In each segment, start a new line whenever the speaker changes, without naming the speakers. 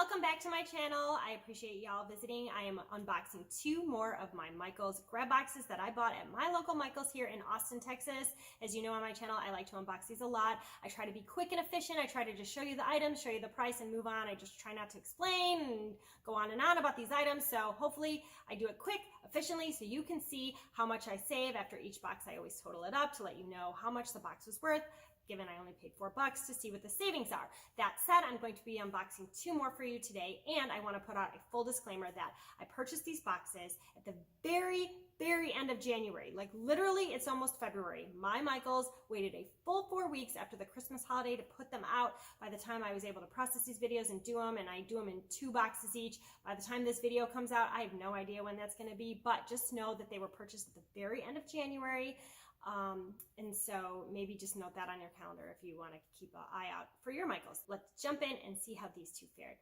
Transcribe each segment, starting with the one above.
Welcome back to my channel. I appreciate y'all visiting. I am unboxing two more of my Michaels grab boxes that I bought at my local Michaels here in Austin, Texas. As you know on my channel, I like to unbox these a lot. I try to be quick and efficient. I try to just show you the items, show you the price, and move on. I just try not to explain and go on and on about these items. So hopefully I do it quick, efficiently, so you can see how much I save. After each box, I always total it up to let you know how much the box was worth, given I only paid $4 to see what the savings are. That said, I'm going to be unboxing two more for you today, and I want to put out a full disclaimer that I purchased these boxes at the very end of January. Like literally, it's almost February. My Michaels waited a full 4 weeks after the Christmas holiday to put them out. By the time I was able to process these videos and do them, and I do them in 2 boxes each, by the time this video comes out, I have no idea when that's going to be, but just know that they were purchased at the very end of January. And so maybe just note that on your calendar if you want to keep an eye out for your Michaels. Let's jump in and see how these two fared.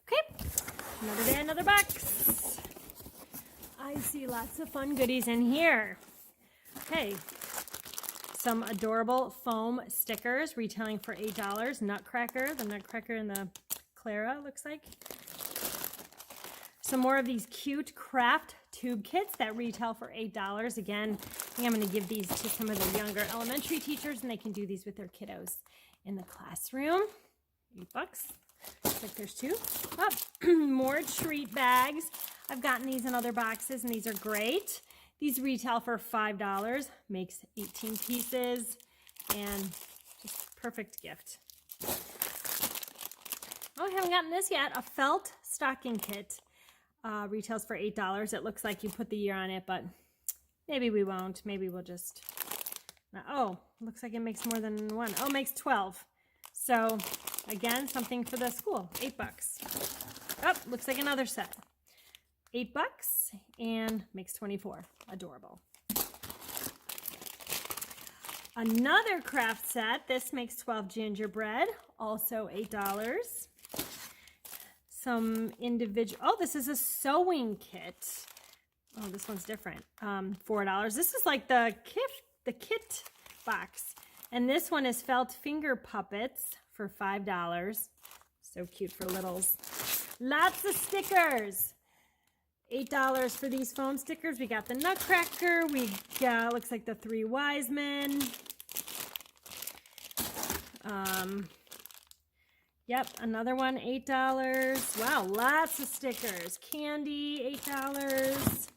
Okay, another day, another box. I see lots of fun goodies in here. Okay, some adorable foam stickers retailing for $8. Nutcracker, the Nutcracker and the Clara looks like. Some more of these cute craft tube kits that retail for $8. Again, I think I'm going to give these to some of the younger elementary teachers, and they can do these with their kiddos in the classroom. $8. Looks like there's 2. Oh, more treat bags. I've gotten these in other boxes, and these are great. These retail for $5. Makes 18 pieces, and just perfect gift. Oh, I haven't gotten this yet. A felt stocking kit. Retails for $8. It looks like you put the year on it, but maybe we won't. Maybe we'll just... Oh, looks like it makes more than one. Oh, it makes 12. So, again, something for the school. $8. Oh, looks like another set. $8 and makes 24. Adorable. Another craft set. This makes 12 gingerbread. Also $8. Some individual, oh, this is a sewing kit. Oh, this one's different. $4. This is like the kit box. And this one is felt finger puppets for $5. So cute for littles. Lots of stickers. $8 for these foam stickers. We got the Nutcracker. We got, looks like the 3 Wise Men. Yep, another one, $8. Wow, lots of stickers. Candy, $8.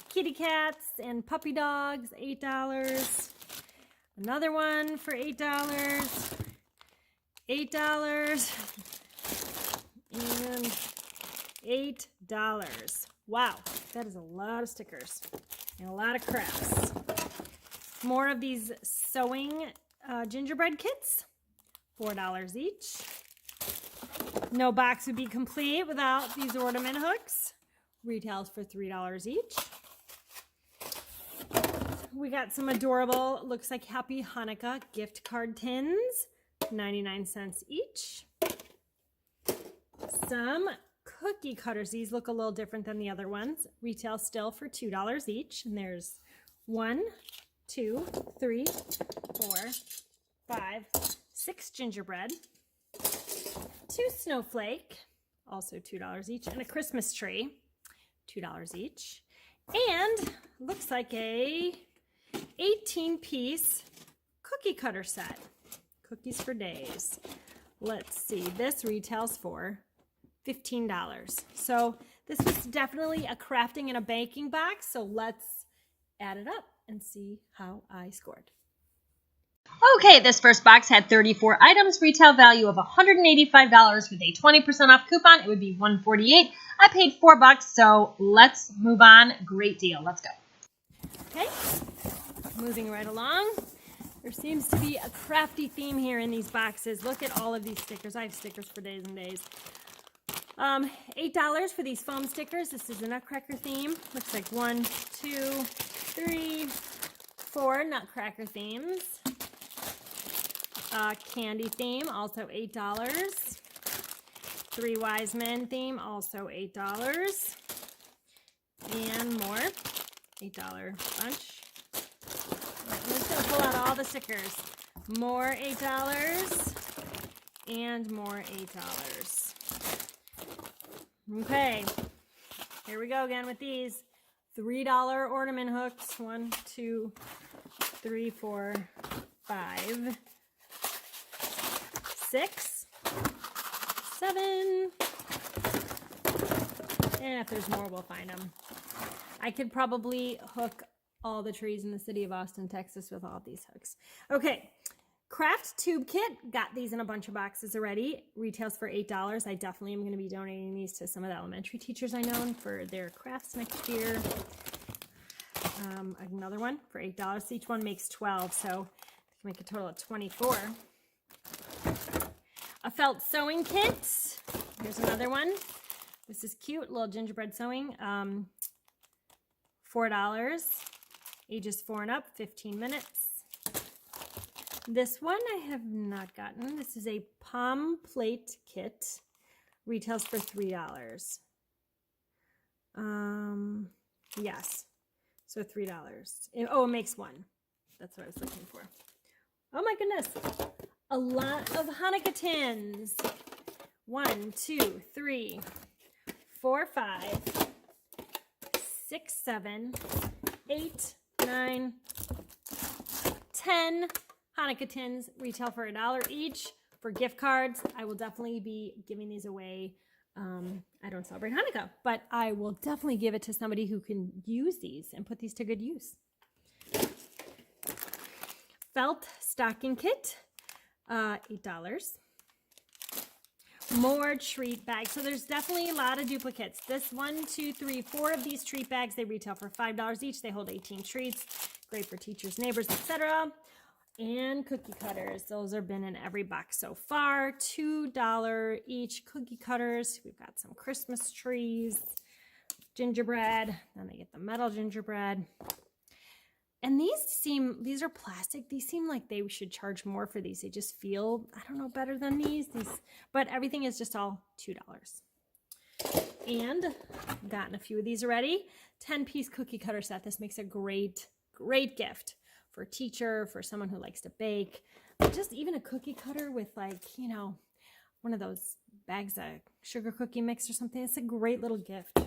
Kitty cats and puppy dogs, $8. Another one for $8. $8. And $8. Wow, that is a lot of stickers and a lot of crafts. More of these sewing gingerbread kits, $4 each. No box would be complete without these ornament hooks. Retails for $3 each. We got some adorable, looks like Happy Hanukkah gift card tins, 99 cents each. Some cookie cutters. These look a little different than the other ones. Retail still for $2 each. And there's 1, 2, 3, 4, 5, 6 gingerbread. 2 snowflake, also $2 each, and a Christmas tree, $2 each. And looks like a 18-piece cookie cutter set. Cookies for days. Let's see, this retails for $15. So this was definitely a crafting and a baking box, so let's add it up and see how I scored.
Okay, this first box had 34 items, retail value of $185 with a 20% off coupon. It would be $148. I paid $4, so let's move on. Great deal. Let's go.
Okay, moving right along. There seems to be a crafty theme here in these boxes. Look at all of these stickers. I have stickers for days and days. $8 for these foam stickers. This is a Nutcracker theme. Looks like 1, 2, 3, 4 Nutcracker themes. Candy theme, also $8. 3 Wise Men theme, also $8. And more, $8 bunch. I'm just going to pull out all the stickers. More $8 and more $8. Okay, here we go again with these $3 ornament hooks. 1, 2, 3, 4, 5, 6, 7. And if there's more, we'll find them. I could probably hook all the trees in the city of Austin, Texas with all of these hooks. Okay, craft tube kit. Got these in a bunch of boxes already. Retails for $8. I definitely am going to be donating these to some of the elementary teachers I know for their crafts next year. Another one for $8. Each one makes 12, so I can make a total of 24. A felt sewing kit. Here's another one. This is cute, little gingerbread sewing. $4, ages 4 and up, 15 minutes. This one I have not gotten. This is a palm plate kit. Retails for $3. Yes, so $3. Oh, it makes one. That's what I was looking for. Oh my goodness. A lot of Hanukkah tins. 1, 2, 3, 4, 5, 6, 7, 8, 9, 10 Hanukkah tins. Retail for $1 each. For gift cards, I will definitely be giving these away. I don't celebrate Hanukkah, but I will definitely give it to somebody who can use these and put these to good use. Felt stocking kit, $8. More treat bags. So there's definitely a lot of duplicates. This 1, 2, 3, 4 of these treat bags, they retail for $5 each. They hold 18 treats. Great for teachers, neighbors, etc. And cookie cutters. Those have been in every box so far. $2 each cookie cutters. We've got some Christmas trees, gingerbread. Then they get the metal gingerbread. And these are plastic. These seem like they should charge more for these. They just feel, I don't know, better than these. But everything is just all $2. And I've gotten a few of these already. 10-piece cookie cutter set. This makes a great, great gift for a teacher, for someone who likes to bake. Just even a cookie cutter with one of those bags of sugar cookie mix or something. It's a great little gift.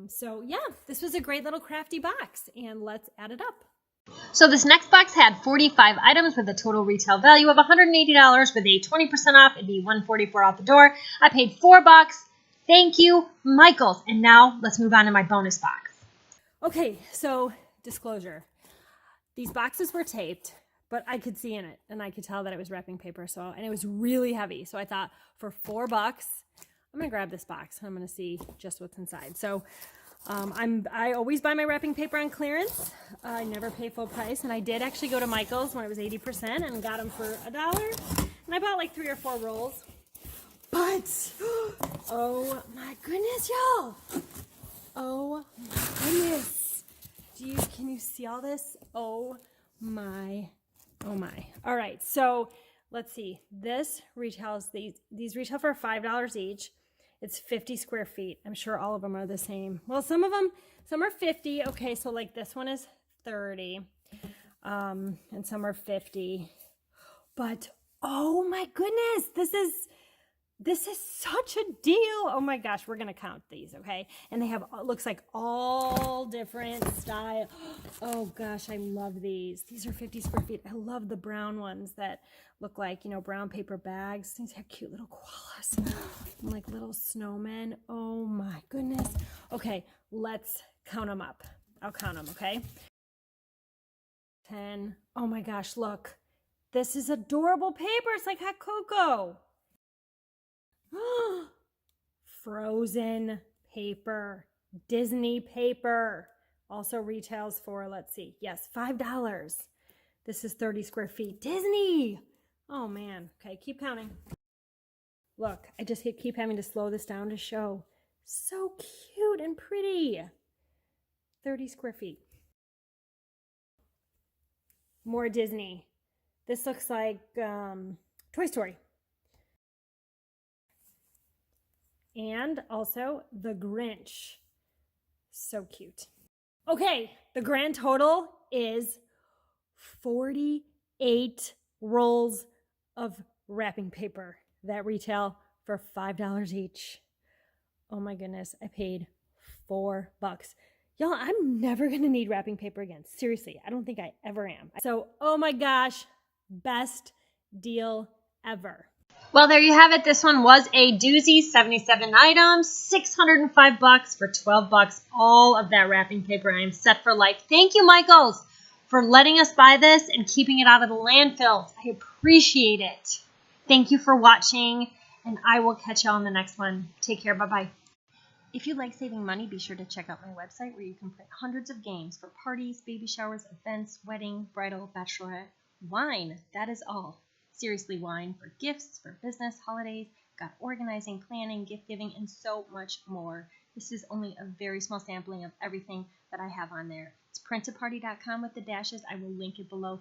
So yeah, this was a great little crafty box, and let's add it up.
So this next box had 45 items with a total retail value of $180 with a 20% off. It'd be $144 out the door. I paid $4. Thank you, Michaels. And now let's move on to my bonus box.
Okay, so disclosure. These boxes were taped, but I could see in it, and I could tell that it was wrapping paper. And it was really heavy. So I thought for $4, I'm gonna grab this box and I'm gonna see just what's inside. So I always buy my wrapping paper on clearance. I never pay full price, and I did actually go to Michael's when it was 80% and got them for $1. And I bought like 3 or 4 rolls. But oh my goodness, y'all! Oh my goodness! Can you see all this? Oh my! All right, so let's see. This retails these retail for $5 each. It's 50 square feet. I'm sure all of them are the same. Well, some are 50. Okay, so like this one is 30, and some are 50. But oh my goodness, this is such a deal. Oh my gosh, we're gonna count these, okay? And they have, looks like all different style. Oh gosh, I love these. These are 50 square feet. I love the brown ones that look like, brown paper bags. These have cute little koalas, like little snowmen. Oh my goodness. Okay, let's count them up. I'll count them, okay? 10. Oh my gosh, look. This is adorable paper. It's like hot cocoa. Frozen paper, Disney paper, also retails for, let's see, yes, $5. This is 30 square feet. Disney! Oh man, okay, keep counting. Look, I just keep having to slow this down to show. So cute and pretty. 30 square feet. More Disney. This looks like Toy Story. And also the Grinch. So cute. Okay, the grand total is 48 rolls of wrapping paper that retail for $5 each. Oh my goodness, I paid $4. Y'all, I'm never gonna need wrapping paper again. Seriously, I don't think I ever am. So, oh my gosh, best deal ever.
Well, there you have it. This one was a doozy, 77 items, $605 for $12. All of that wrapping paper. I am set for life. Thank you, Michaels, for letting us buy this and keeping it out of the landfills. I appreciate it. Thank you for watching, and I will catch y'all in the next one. Take care. Bye-bye. If you like saving money, be sure to check out my website where you can print hundreds of games for parties, baby showers, events, wedding, bridal, bachelorette, wine. That is all. Seriously, wine for gifts, for business, holidays, got organizing, planning, gift giving, and so much more. This is only a very small sampling of everything that I have on there. It's Print-A-Party.com with the dashes. I will link it below.